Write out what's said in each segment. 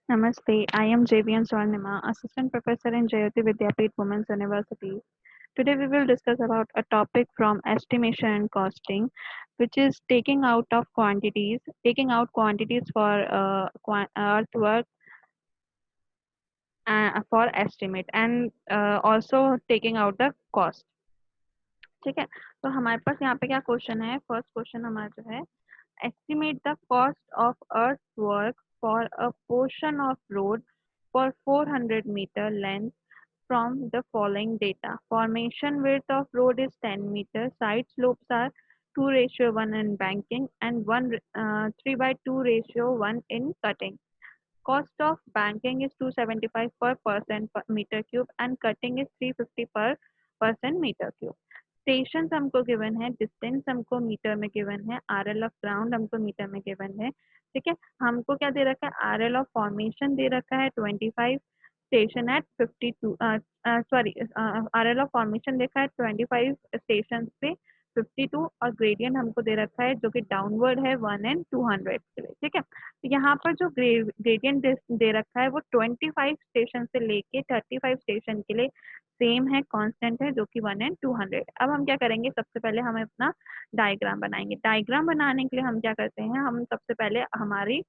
Namaste, I am Jv'n Swarnima, Assistant Professor in Jayoti Vidyapeeth Women's University. Today we will discuss about a topic from estimation and costing, which is taking out quantities for earthwork for estimate and also taking out the cost. ठीक है, तो हमारे पास यहाँ पे क्या question है? First question हमारा जो है, estimate the cost of earthwork for a portion of road for 400-meter length from the following data. Formation width of road is 10 meters. Side slopes are 2:1 in banking and 3/2 ratio 1 in cutting. Cost of banking is 275 per percent per meter cube and cutting is 350 per percent meter cube. Station हमको given है, distance हमको metre में given है, RL of ground हमको metre में given है। ठीक है, हमको क्या दे रखा है? आरएल ऑफ फॉर्मेशन दे रखा है 25, station at 52, sorry, RL of formation देखा है 25 स्टेशन पे 52 और ग्रेडियंट हमको दे रखा है जो कि डाउनवर्ड है 1 and 200 के लिए। ठीक है, तो यहाँ पर जो ग्रेडियंट दे रखा है वो 25 स्टेशन से लेके 35 स्टेशन के लिए सेम है, कांस्टेंट है, जो कि 1 and 200। अब हम क्या करेंगे? सबसे पहले हम अपना डायग्राम बनाएंगे। डायग्राम बनाने के लिए हम क्या करते हैं? हम सबसे पहले हमारी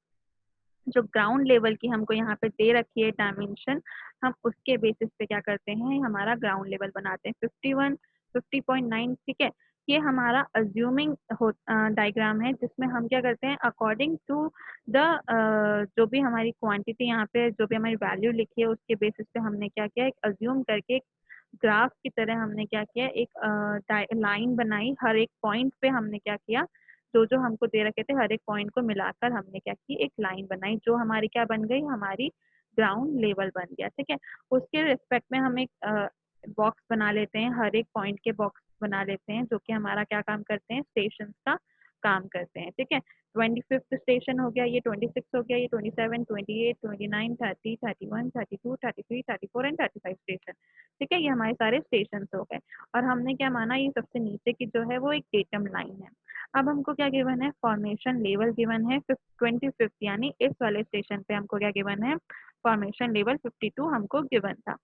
जो ग्राउंड लेवल की हमको यहाँ पे दे रखी है डायमेंशन, हम उसके बेसिस पे क्या करते हैं? हमारा ग्राउंड लेवल बनाते हैं 51, 50.9। ठीक है, ये हमारा अज्यूमिंग डायग्राम है जिसमें हम क्या करते हैं? अकॉर्डिंग टू द जो भी हमारी क्वांटिटी यहाँ पे जो भी हमारी वैल्यू लिखी है उसके बेसिस पे हमने क्या किया? एक अज्यूम करके एक ग्राफ की तरह हमने क्या किया? एक लाइन बनाई। हर एक पॉइंट पे हमने क्या किया? जो जो हमको दे रखे थे हर एक पॉइंट को मिलाकर हमने क्या की? एक लाइन बनाई जो हमारी क्या बन गई? हमारी ग्राउंड लेवल बन गया। ठीक है, उसके रिस्पेक्ट में हम एक बॉक्स बना लेते हैं, हर एक पॉइंट के बॉक्स बना लेते हैं जो कि हमारा क्या काम करते हैं? स्टेशन का काम करते हैं। ठीक है, 25th स्टेशन हो गया, ये 26 हो गया, ये 27, 28, 29, 30, 31, 32, 33, 34 एंड 35 स्टेशन। ठीक है, ये हमारे सारे स्टेशन हो गए और हमने क्या माना? ये सबसे नीचे की जो है वो एक डेटम लाइन है। अब हमको क्या गिवन है? फॉर्मेशन लेवल गिवन है 25th, यानी इस वाले स्टेशन पे हमको क्या गिवन है? फॉर्मेशन लेवल 52 हमको गिवन था।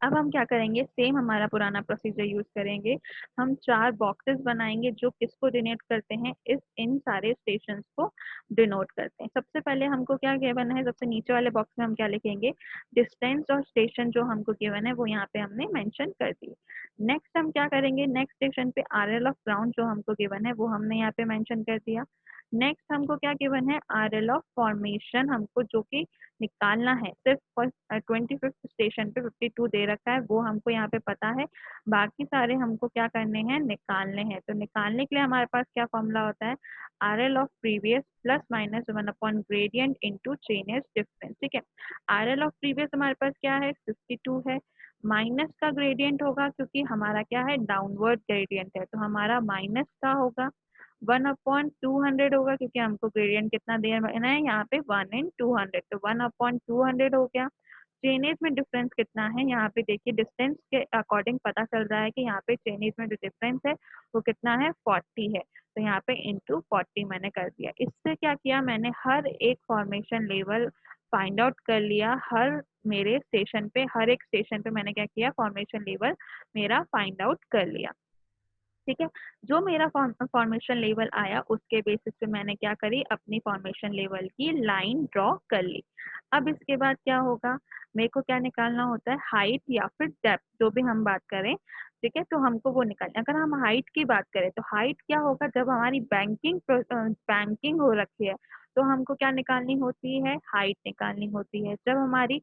अब हम क्या करेंगे? सेम हमारा पुराना प्रोसीजर यूज करेंगे। हम 4 बॉक्सेस बनाएंगे जो किसको डिनोट करते हैं? इन सारे स्टेशन को डिनोट करते हैं। सबसे पहले हमको क्या गिवन है? सबसे नीचे वाले बॉक्स में हम क्या लिखेंगे? डिस्टेंस और स्टेशन जो हमको गिवन है वो यहाँ पे हमने मेंशन कर दी। नेक्स्ट हम क्या करेंगे? नेक्स्ट स्टेशन पे आरएल ऑफ ग्राउंड जो हमको गिवन है वो हमने यहाँ पे मेंशन कर दिया। नेक्स्ट हमको क्या गिवन है? आरएल ऑफ फॉर्मेशन हमको जो कि निकालना है। सिर्फ 25th स्टेशन पे 52 दे रखा है वो हमको यहाँ पे पता है, बाकी सारे हमको क्या करने हैं? निकालने हैं। तो निकालने के लिए हमारे पास क्या फॉर्मूला होता है? RL of previous plus minus 1 upon gradient into chain age difference. ठीक है, आरएल ऑफ प्रीवियस हमारे पास क्या है? 52 है, माइनस का ग्रेडियंट होगा क्योंकि हमारा क्या है? डाउनवर्ड ग्रेडियंट है, तो हमारा माइनस का होगा 1/200 होगा क्योंकि हमको ग्रेडियंट कितना देना है यहाँ पे? 1 and 200, तो 1/200 हो गया। चेनेज में डिफरेंस कितना है? यहाँ पे देखिए डिस्टेंस के अकॉर्डिंग पता चल रहा है कि यहाँ पे चेनेज में जो डिफरेंस है वो कितना है? 40 है, तो यहाँ पे इंटू 40 मैंने कर दिया। इससे क्या किया मैंने? हर एक फॉर्मेशन लेवल फाइंड आउट कर लिया। मेरे स्टेशन पे हर एक स्टेशन पे मैंने क्या किया? फॉर्मेशन लेवल मेरा फाइंड आउट कर लिया। ठीक है, जो मेरा फॉर्मेशन लेवल आया उसके बेसिस पे मैंने क्या करी? अपनी फॉर्मेशन लेवल की लाइन ड्रॉ कर ली। अब इसके बाद क्या होगा? मेरे को क्या निकालना होता है? हाइट या फिर डेप्थ, जो भी हम बात करें। ठीक है, तो हमको वो निकालना। अगर हम हाइट की बात करें तो हाइट क्या होगा? जब हमारी बैंकिंग हो रखी है तो हमको क्या निकालनी होती है? हाइट निकालनी होती है। जब हमारी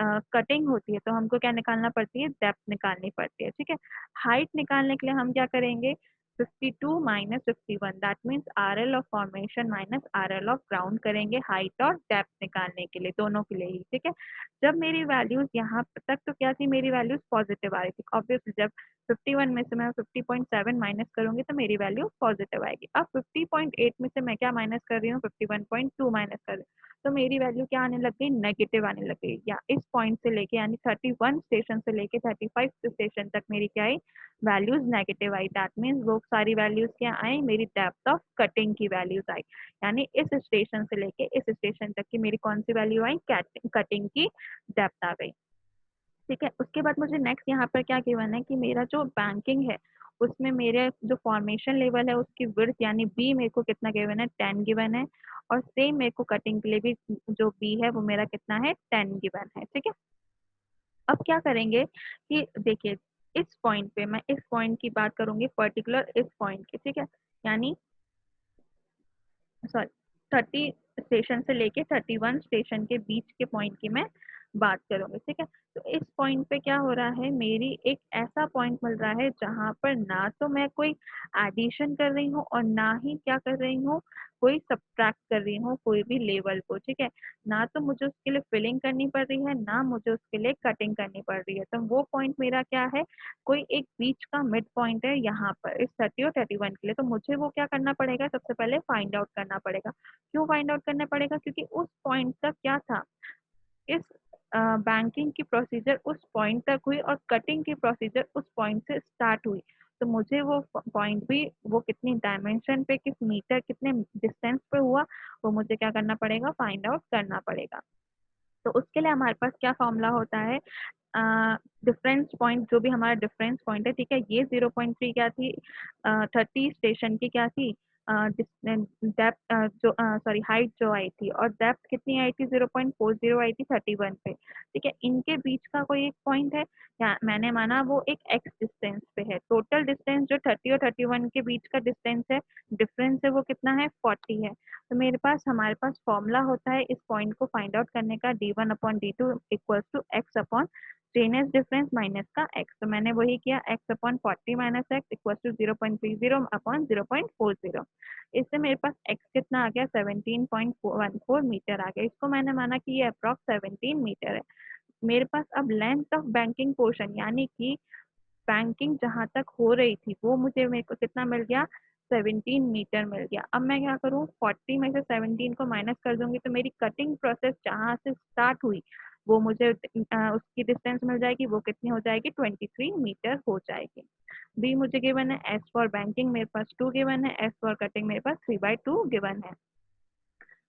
कटिंग होती है तो हमको क्या निकालना पड़ती है? डेप्थ निकालनी पड़ती है। ठीक है, हाइट निकालने के लिए हम क्या करेंगे? 52 minus 51, that means RL of formation minus RL of ground करेंगे हाइट और डेप्थ निकालने के लिए, दोनों के लिए ही। ठीक है, जब मेरी वैल्यूज यहाँ तक तो क्या थी? मेरी वैल्यूज पॉजिटिव आ रही थी। ऑब्वियसली जब 51 में से मैं 50.7 माइनस करूंगी तो मेरी वैल्यू पॉजिटिव आएगी। अब 50.8 में से मैं क्या माइनस कर रही हूँ? 51.2 माइनस कर रही हूँ, तो मेरी वैल्यू क्या आने लग गई, नेगेटिव आने लग गई। या इस पॉइंट से लेके यानी 31 स्टेशन से लेके 35 स्टेशन तक मेरी क्या आई, वैल्यूज नेगेटिव आई। दैट मीन्स वो सारी वैल्यूज क्या आई, मेरी डेप्थ ऑफ कटिंग की वैल्यूज आई। यानी इस स्टेशन से लेके इस स्टेशन तक की मेरी कौन सी वैल्यू आई, कटिंग की डेप्थ आ गई। ठीक है, उसके बाद मुझे नेक्स्ट यहाँ पर क्या गिवन है कि मेरा जो बैंकिंग है उसमें मेरे जो फॉर्मेशन लेवल है उसकी विड्थ यानी बी मेरे को कितना गिवन है, 10 गिवन है। और सेम मेरे को कटिंग के लिए भी जो बी है वो मेरा कितना है, 10 गिवन है। ठीक है, अब क्या करेंगे कि देखिए इस पॉइंट पे, मैं इस पॉइंट की बात करूंगी पर्टिकुलर इस पॉइंट की। ठीक है, यानी सॉरी 30 स्टेशन से लेके 31 स्टेशन के बीच के पॉइंट की मैं बात करूंगी। ठीक है, तो इस पॉइंट पे क्या हो रहा है, मेरी एक ऐसा पॉइंट मिल रहा है जहां पर ना तो मैं कोई एडिशन कर रही हूँ और ना ही क्या कर रही हूँ, कोई सब्ट्रैक्ट कर रही हूँ कोई भी लेवल को। ठीक है, ना तो मुझे उसके लिए फिलिंग करनी पड़ रही है, ना मुझे उसके लिए कटिंग करनी पड़ रही है। तो वो पॉइंट मेरा क्या है, कोई एक बीच का मिड पॉइंट है यहाँ पर इस 30 और 31 के लिए। तो मुझे वो क्या करना पड़ेगा, सबसे पहले फाइंड आउट करना पड़ेगा। क्यों फाइंड आउट करना पड़ेगा, क्योंकि उस पॉइंट तक क्या था, इस बैंकिंग की प्रोसीजर उस पॉइंट तक हुई और कटिंग की प्रोसीजर उस पॉइंट से स्टार्ट हुई। तो मुझे वो पॉइंट भी वो कितनी डायमेंशन पे, किस मीटर, कितने डिस्टेंस पे हुआ, वो मुझे क्या करना पड़ेगा, फाइंड आउट करना पड़ेगा। तो उसके लिए हमारे पास क्या फॉर्मूला होता है, डिफरेंस पॉइंट, जो भी हमारा डिफरेंस पॉइंट है। ठीक है, ये 0.3 क्या थी, 30 स्टेशन की क्या थी, डेप्थ जो सॉरी हाइट जो आई थी, और डेप्थ कितनी आई थी, 0.40 आई थी 31 पे। ठीक है, इनके बीच का कोई एक पॉइंट है, या मैंने माना वो एक एक्स डिस्टेंस पे है। टोटल डिस्टेंस जो 30 और 31 के बीच का डिस्टेंस है, डिफरेंस है, वो कितना है, 40 है। तो मेरे पास हमारे पास फॉर्मूला होता है इस पॉइंट को फाइंड आउट करने का, d1/d2 equals to x upon strengths difference minus का x। तो मैंने वही किया, x अपॉन 40 माइनस x इक्वल्स टू 0.30 अपॉन 0.40। इससे मेरे पास x कितना आ गया, 17.14 मीटर आ गया। इसको मैंने माना कि ये अप्रॉक्स 17 मीटर है। मेरे पास अब लेंथ ऑफ बैंकिंग पोर्शन यानी कि बैंकिंग जहां तक हो रही थी वो मुझे, मेरे को कितना मिल गया, 17 मीटर मिल गया। अब मैं क्या करूँ, 40 में से 17 को माइनस कर दूंगी तो मेरी कटिंग प्रोसेस जहां से स्टार्ट हुई वो मुझे उसकी डिस्टेंस मिल जाएगी, वो कितनी हो जाएगी, 23 मीटर हो जाएगी। बी मुझे गिवन है, एस फॉर बैंकिंग मेरे पास 2 गिवन है, एस फॉर कटिंग मेरे पास 3/2 गिवन है।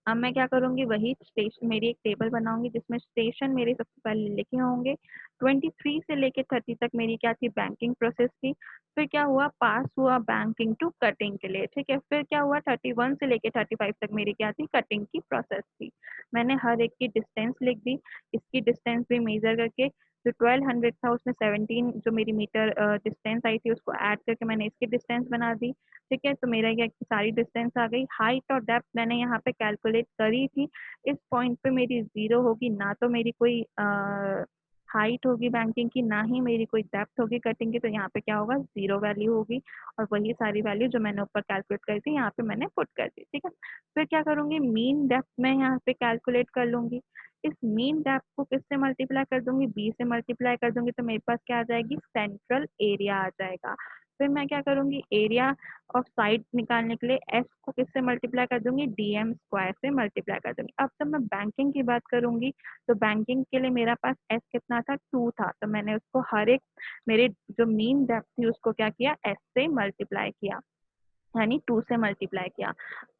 अब मैं क्या करूंगी, वही स्टेशन, मेरी एक टेबल बनाऊंगी जिसमें स्टेशन मेरे सबसे पहले लिखे होंगे। 23 से लेके 30 तक मेरी क्या थी, बैंकिंग प्रोसेस थी। फिर क्या हुआ, पास हुआ बैंकिंग टू कटिंग के लिए। ठीक है, फिर क्या हुआ, 31 से लेके 35 तक मेरी क्या थी, कटिंग की प्रोसेस थी। मैंने हर एक की डिस्टेंस लिख दी, इसकी डिस्टेंस भी मेजर करके जो 1200 था उसमें 17 जो मेरी मीटर डिस्टेंस आई थी उसको ऐड करके मैंने इसकी डिस्टेंस बना दी। ठीक है, तो मेरा ये सारी डिस्टेंस आ गई। हाइट और डेप्थ मैंने यहाँ पे कैलकुलेट करी थी। इस पॉइंट पे मेरी जीरो होगी, ना तो मेरी कोई हाइट होगी बैंकिंग की, ना ही मेरी कोई डेप्थ होगी कटिंग की। तो यहाँ पे क्या होगा, जीरो वैल्यू होगी। और वही सारी वैल्यू जो मैंने ऊपर कैलकुलेट करी थी यहाँ पे मैंने पुट कर दी। ठीक है, फिर क्या करूंगी, मीन डेप्थ मैं यहाँ पे कैलकुलेट कर लूंगी। इस मीन डेप्थ को किससे मल्टीप्लाई कर दूंगी, बी से मल्टीप्लाई कर दूंगी, तो मेरे पास क्या आ जाएगी, सेंट्रल एरिया आ जाएगा। फिर मैं क्या करूंगी, एरिया और साइड निकालने के लिए एस को किससे मल्टीप्लाई कर दूंगी, डीएम स्क्वायर से मल्टीप्लाई कर दूंगी। अब जब मैं बैंकिंग की बात करूंगी तो बैंकिंग के लिए मेरा पास एस कितना था, 2 था। तो मैंने उसको हर एक मेरे जो मीन डेप्थ थी उसको क्या किया, एस से मल्टीप्लाई किया, यानी 2 से मल्टीप्लाई किया।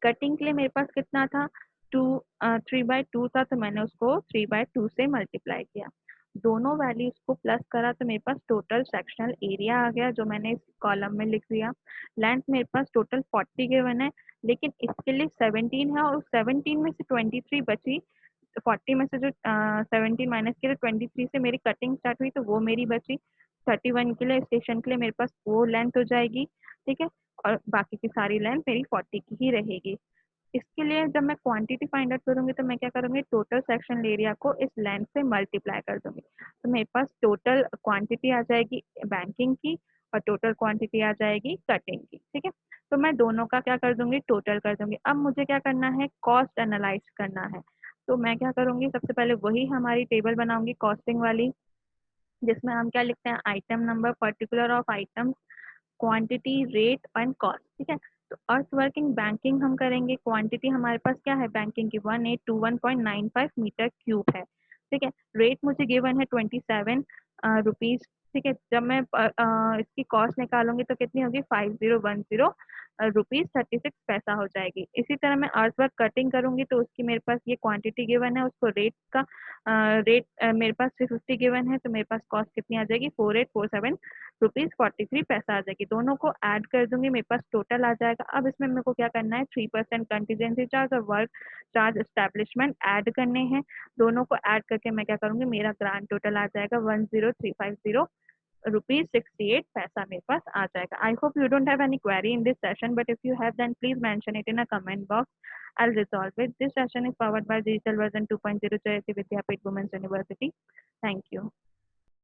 कटिंग के लिए मेरे पास कितना था, 2 3/2 था, तो मैंने उसको 3/2 से मल्टीप्लाई किया। दोनों वैल्यूज को प्लस करा तो मेरे पास टोटल सेक्शनल एरिया आ गया जो मैंने इस कॉलम में लिख दिया। लेंथ मेरे पास टोटल 40 गिवन है, लेकिन इसके लिए 17 है और 17 में से 23 बची। 40 में से जो 17 माइनस के लिए 23 से मेरी कटिंग स्टार्ट हुई तो वो मेरी बची। 31 के लिए स्टेशन के लिए मेरे पास वो लेंथ हो जाएगी। ठीक है, और बाकी की सारी लेंथ मेरी 40 की ही रहेगी। इसके लिए जब मैं क्वांटिटी फाइंड आउट करूंगी तो मैं क्या करूंगी, टोटल सेक्शन एरिया को इस लेंथ से मल्टीप्लाई कर दूंगी। तो मेरे पास टोटल क्वांटिटी आ जाएगी बैंकिंग की और टोटल क्वांटिटी आ जाएगी कटिंग की। ठीक है, तो मैं दोनों का क्या कर दूंगी, टोटल कर दूंगी। अब मुझे क्या करना है, कॉस्ट एनालाइज करना है। तो मैं क्या करूंगी, सबसे पहले वही हमारी टेबल बनाऊंगी कॉस्टिंग वाली, जिसमें हम क्या लिखते हैं, item number, particular of item, quantity, rate and cost. ठीक है, तो अर्थ वर्किंग बैंकिंग हम करेंगे, क्वांटिटी हमारे पास क्या है बैंकिंग की 1821.95 मीटर क्यूब है। ठीक है, रेट मुझे गिवन है 27 रुपीज। ठीक है, जब मैं इसकी कॉस्ट निकालूंगी तो कितनी होगी 5010 रुपीज 36 पैसा हो जाएगी। इसी तरह मैं अर्थ वर्क कटिंग करूंगी तो उसकी मेरे पास ये क्वांटिटी गिवन है, उसको रेट का रेट मेरे पास 350 गिवन है, तो मेरे पास कॉस्ट कितनी आ जाएगी 4847 रुपीज 43 पैसा आ जाएगी। दोनों को ऐड कर दूंगी, मेरे पास टोटल आ जाएगा। अब इसमें मेरे को क्या करना है 3% कंटीजेंसी चार्ज और वर्क चार्ज एस्टेब्लिशमेंट ऐड करने हैं। दोनों को ऐड करके मैं क्या करूंगी, मेरा ग्रांड टोटल आ जाएगा 10350 रुपीज 68 पैसा मेरे पास आ जाएगा। I hope you don't have any query in this session, but if you have then please mention it in a comment box. I'll resolve it. This session is powered by Digital Version 2.0 Jayoti Vidyapeeth Women's University. Thank you.